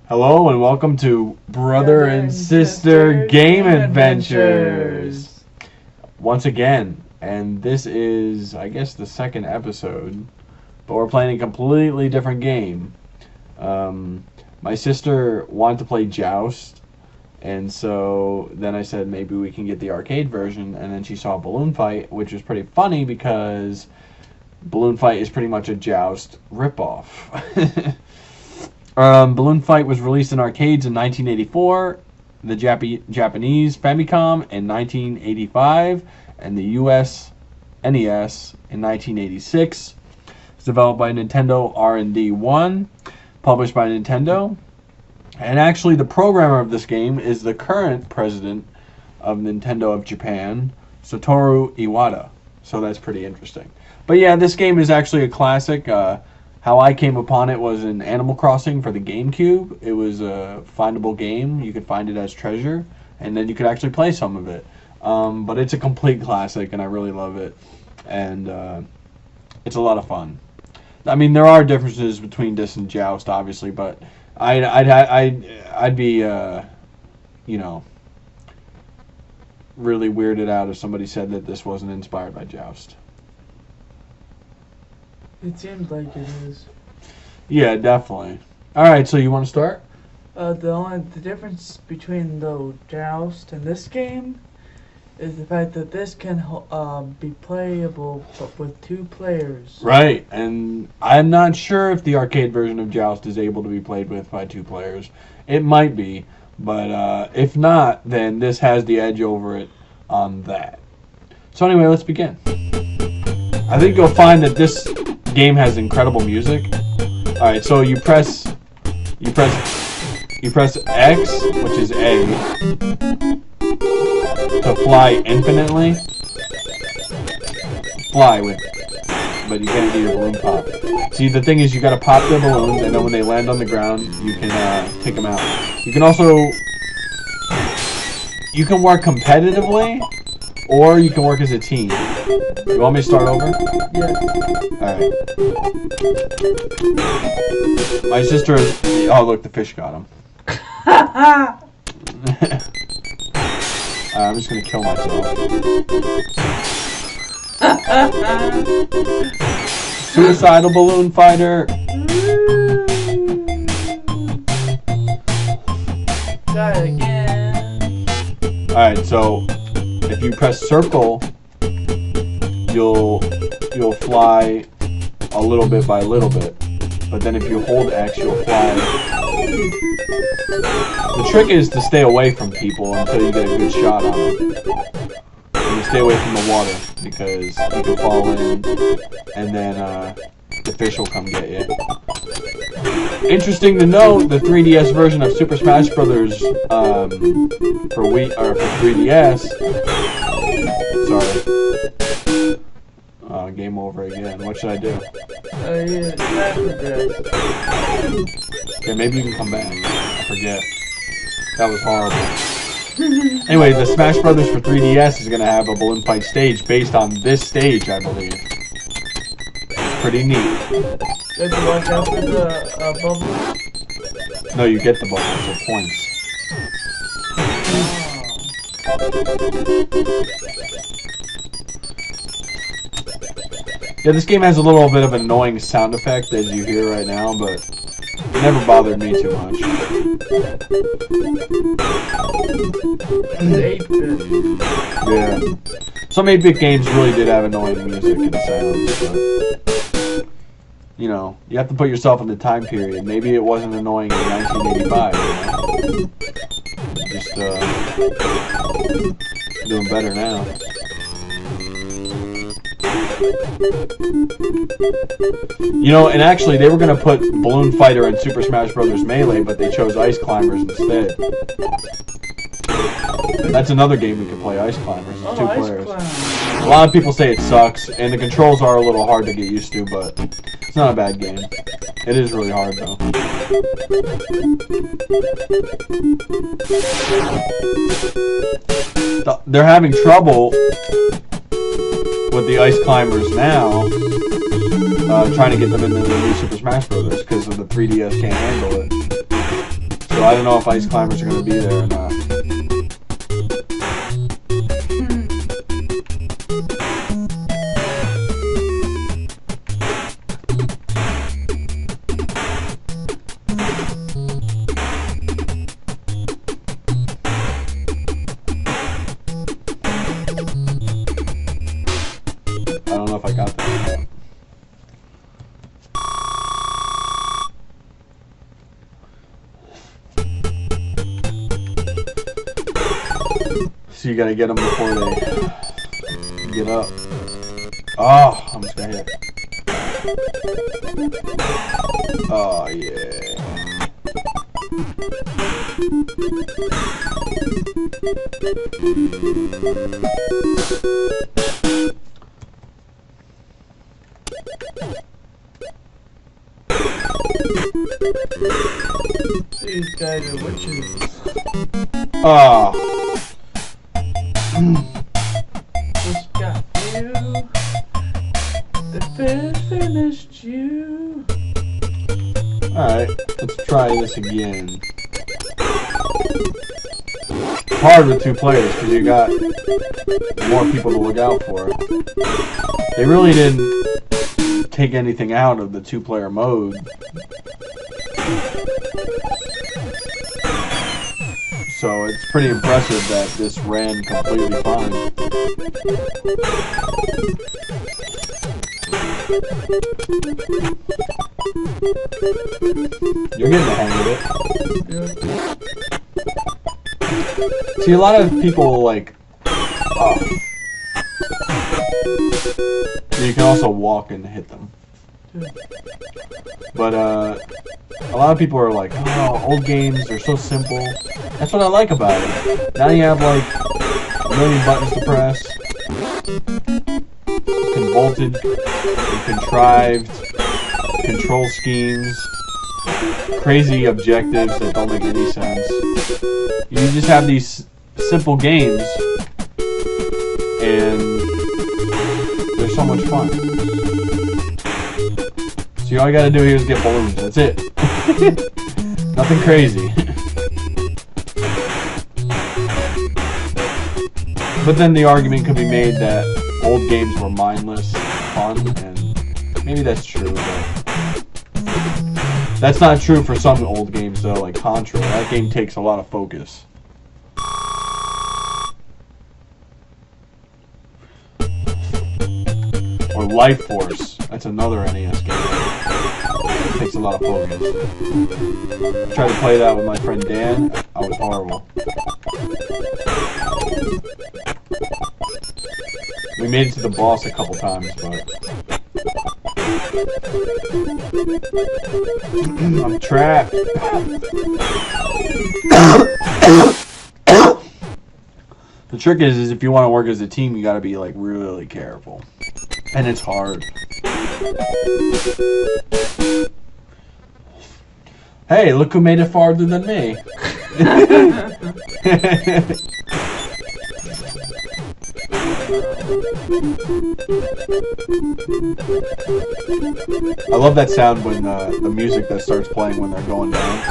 Hello and welcome to Brother and Sister Game Adventures. Once again, and this is, I guess, the second episode, but we're playing a completely different game. My sister wanted to play Joust, and so then I said maybe we can get the arcade version, and then she saw Balloon Fight, which was pretty funny because Balloon Fight is pretty much a Joust ripoff. Balloon Fight was released in arcades in 1984, the Japanese Famicom in 1985, and the US NES in 1986. It's developed by Nintendo R&D1, published by Nintendo. And actually, the programmer of this game is the current president of Nintendo of Japan, Satoru Iwata. So that's pretty interesting. But yeah, this game is actually a classic. How I came upon it was in Animal Crossing for the GameCube. It was a findable game. You could find it as treasure, and then you could actually play some of it. But it's a complete classic, and I really love it. And it's a lot of fun. I mean, there are differences between this and Joust, obviously, but I'd be, really weirded out if somebody said that this wasn't inspired by Joust. It seems like it is. Yeah, definitely. All right, so you want to start? The difference between the Joust and this game is the fact that this can be playable but with two players. Right, and I'm not sure if the arcade version of Joust is able to be played with by two players. It might be, but if not, then this has the edge over it on that. So anyway, let's begin. I think you'll find that this game has incredible music. All right, so you press X, which is A, to fly infinitely. Fly with, but you gotta do your balloon pop. See, the thing is, you gotta pop the balloons, and then when they land on the ground, you can take them out. You can also work competitively, or you can work as a team. You want me to start over? Yeah. Alright. My sister is... Oh, look, the fish got him. I'm just gonna kill myself. Suicidal balloon fighter. Try it again. Alright, so if you press circle, you'll fly a little bit by little bit. But then if you hold X, you'll fly. The trick is to stay away from people until you get a good shot on them. And you stay away from the water because you can fall in, and then the fish will come get you. Interesting to note, the 3DS version of Super Smash Bros. For 3DS. Sorry. Game over again. What should I do? Okay, maybe you can come back. I forget. That was horrible. Anyway, the Smash Brothers for 3DS is going to have a balloon fight stage based on this stage, I believe. Pretty neat. You have to watch out for the bubbles? No, you get the bubbles, they're points. Yeah, this game has a little bit of an annoying sound effect, as you hear right now, but it never bothered me too much. It's 8-bit. Yeah. Some 8-bit games really did have annoying music and sounds, but... You know, you have to put yourself in the time period. Maybe it wasn't annoying in 1985, you know? Just, doing better now. You know, and actually, they were going to put Balloon Fighter and Super Smash Bros. Melee, but they chose Ice Climbers instead. That's another game we could play, Ice Climbers. It's 2 players. A lot of people say it sucks, and the controls are a little hard to get used to, but it's not a bad game. It is really hard, though. They're having trouble with the Ice Climbers now, trying to get them into the new Super Smash Bros. Because of the 3DS can't handle it. So I don't know if ice climbers are going to be there or not. I don't know if I got that or not. So you gotta get them before they get up. Oh, I'm just gonna hit. Oh, yeah. These guys are witches. Oh. Just got you. The fish finished you. Alright, let's try this again. It's hard with 2 players because you got more people to look out for. They really didn't take anything out of the 2-player mode. So it's pretty impressive that this ran completely fine. You're getting the hang of it. Yeah. See, a lot of people like... Oh. You can also walk and hit them. But a lot of people are like, oh, old games are so simple. That's what I like about it. Now you have like a million buttons to press. Convoluted and contrived control schemes. Crazy objectives that don't make any sense. You just have these simple games and they're so much fun. So all you gotta do here is get balloons. That's it. Nothing crazy. But then the argument could be made that old games were mindless fun, and maybe that's true, but that's not true for some old games though, like Contra. That game takes a lot of focus. Or Life Force. That's another NES game. It takes a lot of focus. I tried to play that with my friend Dan. I was horrible. We made it to the boss a couple times, but I'm trapped. The trick is if you want to work as a team, you got to be like really careful. And it's hard. Hey, look who made it farther than me. I love that sound when the music that starts playing when they're going down.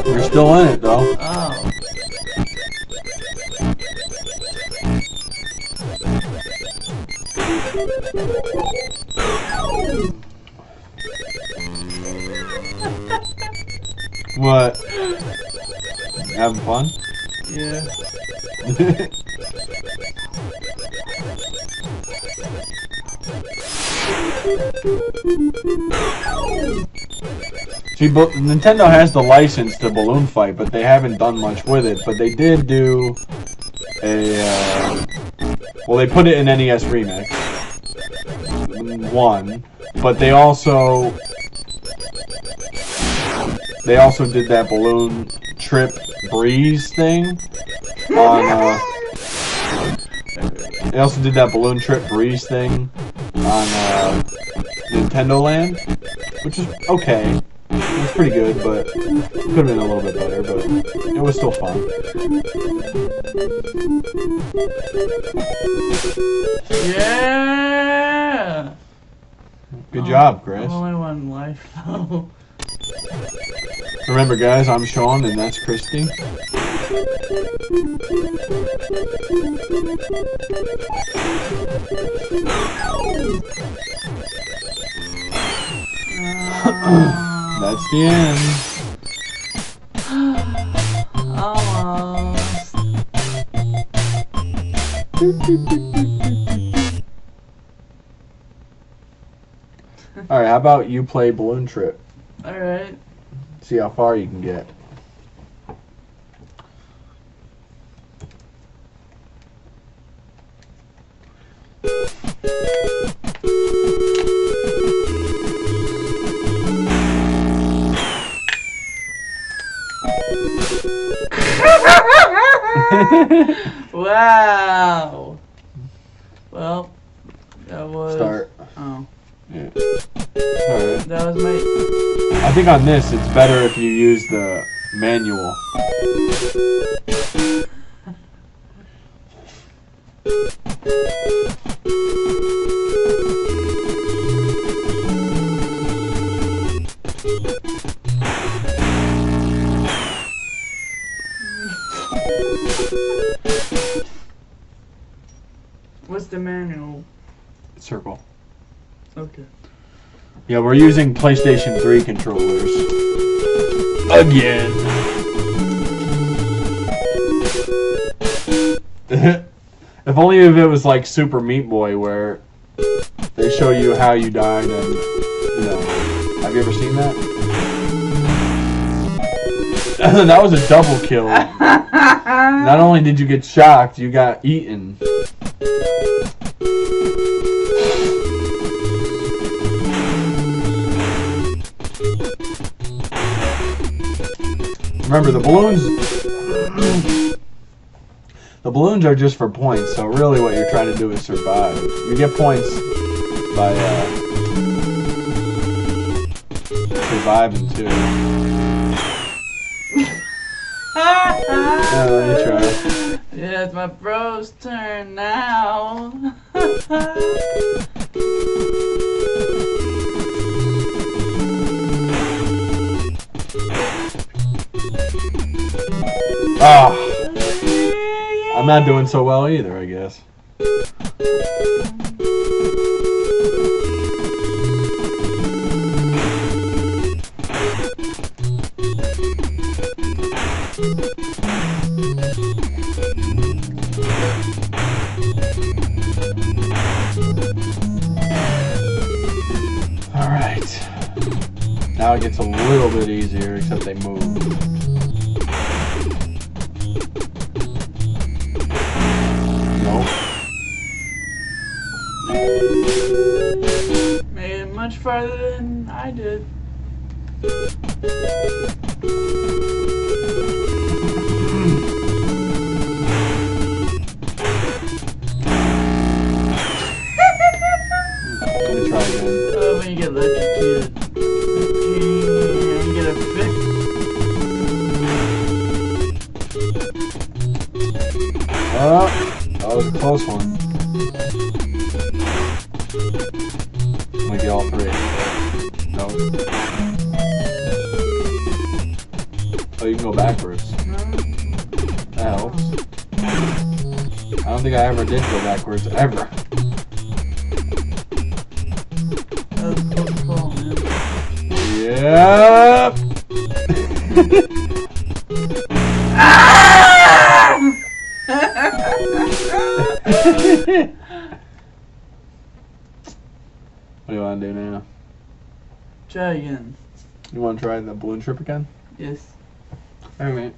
We're still in it though. Oh. What? Having fun? Yeah. See, Nintendo has the license to Balloon Fight, but they haven't done much with it. But they did do a, well, they put it in NES Remix 1, but they also did that Balloon Trip Breeze thing on, they also did that Balloon Trip Breeze thing on Nintendo Land. which is okay. It's pretty good, but could have been a little bit better, but it was still fun. Yeah! Good job, Chris. I'm only one life, though. Remember, guys, I'm Sean, and that's Christy. That's the end. Almost. Alright, how about you play Balloon Trip? Alright. See how far you can get. Wow. Well, that was... Start. Oh. Yeah. Alright. That was my... I think on this, it's better if you use the manual. What's the manual? Circle. Okay. Yeah, we're using PlayStation 3 controllers. Again. If only if it was like Super Meat Boy, where they show you how you died and, you know. Have you ever seen that? That was a double kill. Not only did you get shocked, you got eaten. Remember, the balloons are just for points, so really what you're trying to do is survive. You get points by surviving too. Yeah, let me try. Yeah, it's my bro's turn now. Ah, I'm not doing so well either, I guess. All right. Now it gets a little bit easier, except they move. Made it much farther than I did. Let me try again. Oh, when you get electrocuted. And get a fix. Oh, that was a close one. I'm gonna get all three. No. Oh, you can go backwards. That helps. I don't think I ever did go backwards, ever. That was a close call, man. Yep. What do you want to do now? Try again. You want to try the balloon trip again? Yes. Alright.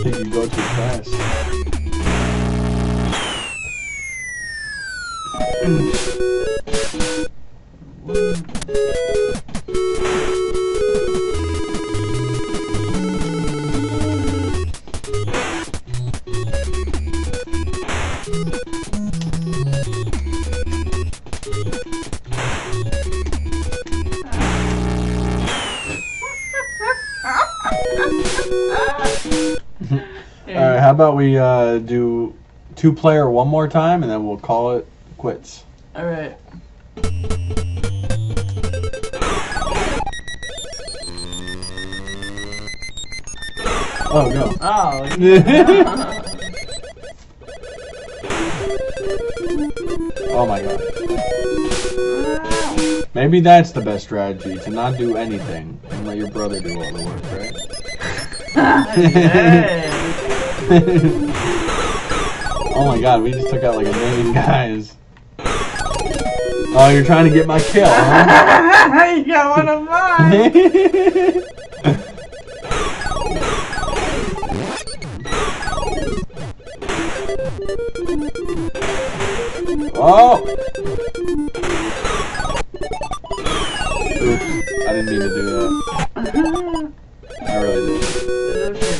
think you go too fast. Alright, how about we do 2-player one more time and then we'll call it quits. Alright. Oh, go. Oh, yeah. Oh my god. Maybe that's the best strategy, to not do anything and let your brother do all the work, right? Oh my god, we just took out like 1 million guys. Oh, you're trying to get my kill, huh? You got one of mine! Oh! Oops, I didn't mean to do that. I really did.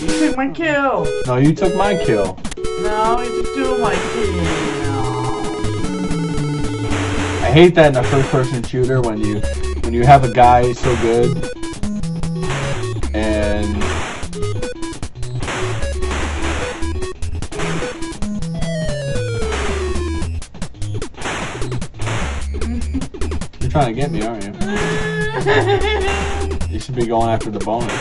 You took my kill! No, you took my kill. No, you took my kill. I hate that in a first-person shooter when you have a guy so good and you're trying to get me, aren't you? You should be going after the bonus.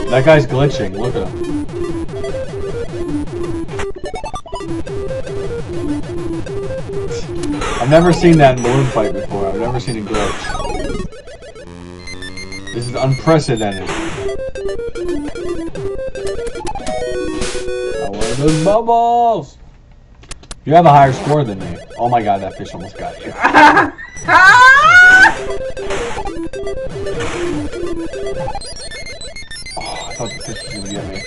That guy's glitching, look at him. I've never seen that in Balloon Fight before. I've never seen a glitch. This is unprecedented. I want those bubbles! You have a higher score than me. Oh my god, that fish almost got you. Oh, I thought the fish was gonna get me.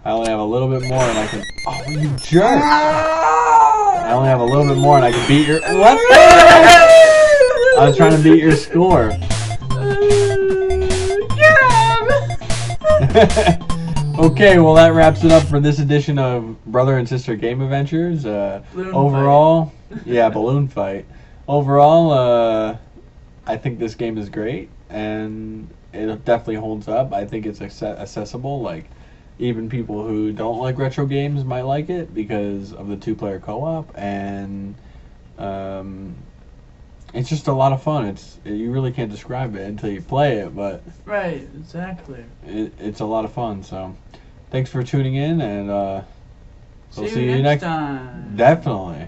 I only have a little bit more and I can... Oh, you jerk! I only have a little bit more and I can beat your... What? I was trying to beat your score. Okay, well that wraps it up for this edition of Brother and Sister Game Adventures. Overall, yeah, Balloon Fight. Overall, I think this game is great and it definitely holds up. I think it's accessible. Like, even people who don't like retro games might like it because of the 2-player co-op, and it's just a lot of fun. You really can't describe it until you play it, but right, exactly. It's a lot of fun. So, thanks for tuning in, and we'll see you next time. Definitely.